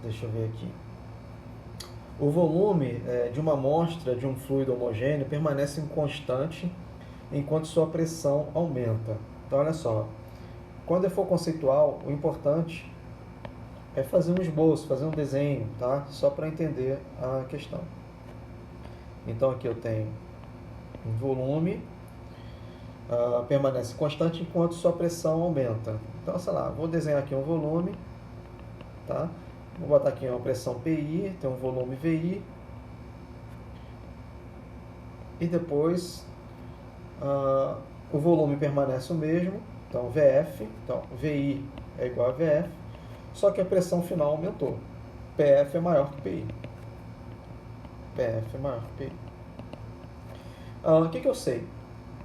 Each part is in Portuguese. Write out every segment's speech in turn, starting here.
deixa eu ver aqui. O volume de uma amostra de um fluido homogêneo permanece constante enquanto sua pressão aumenta. Então, olha só, quando for conceitual, o importante é fazer um esboço, fazer um desenho, tá? Só para entender a questão. Então, aqui eu tenho um volume, permanece constante enquanto sua pressão aumenta. Então, sei lá, vou desenhar aqui um volume, tá? Vou botar aqui uma pressão PI, tem um volume VI, e depois o volume permanece o mesmo, então VF, então VI é igual a VF, só que a pressão final aumentou. PF é maior que PI. PF é maior que PI. O que eu sei?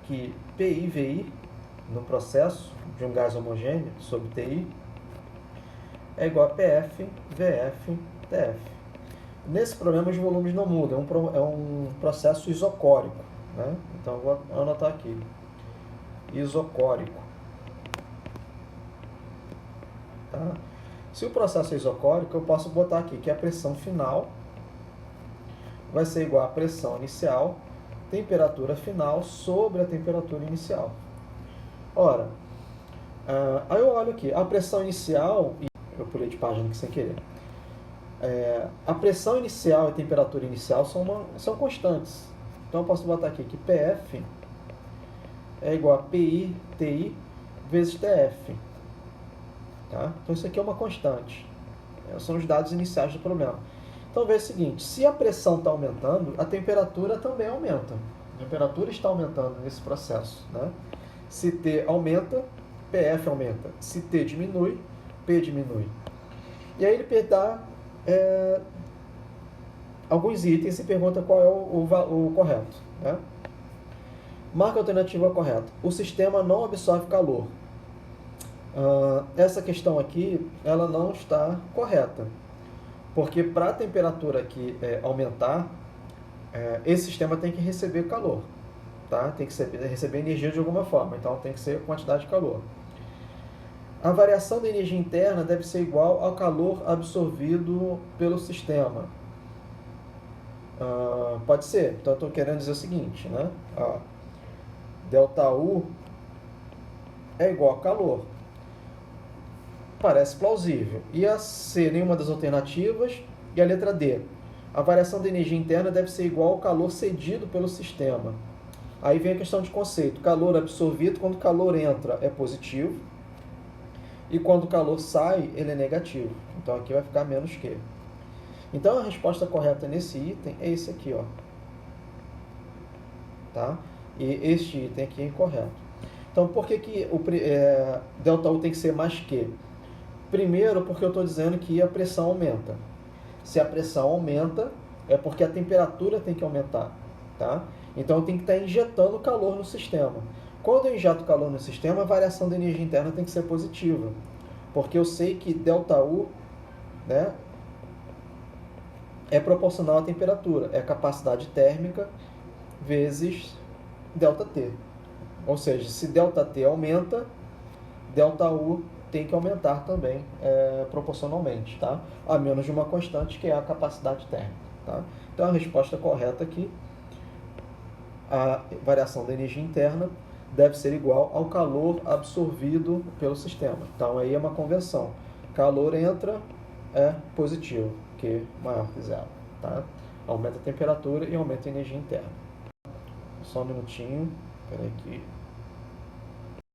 Que PI e VI no processo de um gás homogêneo sobre TI é igual a PF, VF, TF. Nesse problema os volumes não mudam, é um processo isocórico, né? Então eu vou anotar aqui, isocórico. Tá? Se o processo é isocórico, eu posso botar aqui que a pressão final vai ser igual à pressão inicial, temperatura final sobre a temperatura inicial. Ora, aí eu olho aqui, a pressão inicial, eu pulei de página aqui sem querer, a pressão inicial e a temperatura inicial são constantes. Então eu posso botar aqui que PF é igual a PI, TI vezes TF. Tá? Então isso aqui é uma constante. São os dados iniciais do problema. Então veja o seguinte, se a pressão está aumentando, a temperatura também aumenta. A temperatura está aumentando nesse processo, né? Se T aumenta, PF aumenta. Se T diminui, P diminui. E aí ele dá alguns itens e pergunta qual é o correto, né? Marca a alternativa correta. O sistema não absorve calor. Essa questão aqui, ela não está correta. Porque para a temperatura aqui aumentar, esse sistema tem que receber calor. Tá? Tem que receber energia de alguma forma. Então tem que ser quantidade de calor. A variação da energia interna deve ser igual ao calor absorvido pelo sistema. Pode ser. Então eu estou querendo dizer o seguinte, né? Delta U é igual a calor. Parece plausível. E a C, nenhuma das alternativas. E a letra D, a variação da energia interna deve ser igual ao calor cedido pelo sistema. Aí vem a questão de conceito. Calor absorvido, quando o calor entra, é positivo. E quando o calor sai, ele é negativo. Então aqui vai ficar menos que. Então a resposta correta nesse item é esse aqui, ó. Tá? E este item aqui é incorreto. Então por que o delta U tem que ser mais que? Primeiro, porque eu estou dizendo que a pressão aumenta. Se a pressão aumenta, é porque a temperatura tem que aumentar. Tá? Então eu tenho que estar injetando calor no sistema. Quando eu injeto calor no sistema, a variação da energia interna tem que ser positiva. Porque eu sei que ΔU, né, é proporcional à temperatura. É a capacidade térmica vezes ΔT. Ou seja, se ΔT aumenta, ΔU tem que aumentar também proporcionalmente, tá? A menos de uma constante, que é a capacidade térmica. Tá? Então a resposta correta aqui, a variação da energia interna deve ser igual ao calor absorvido pelo sistema. Então aí é uma convenção. Calor entra, é positivo, que maior que zero. Tá? Aumenta a temperatura e aumenta a energia interna. Só um minutinho. Espera aqui.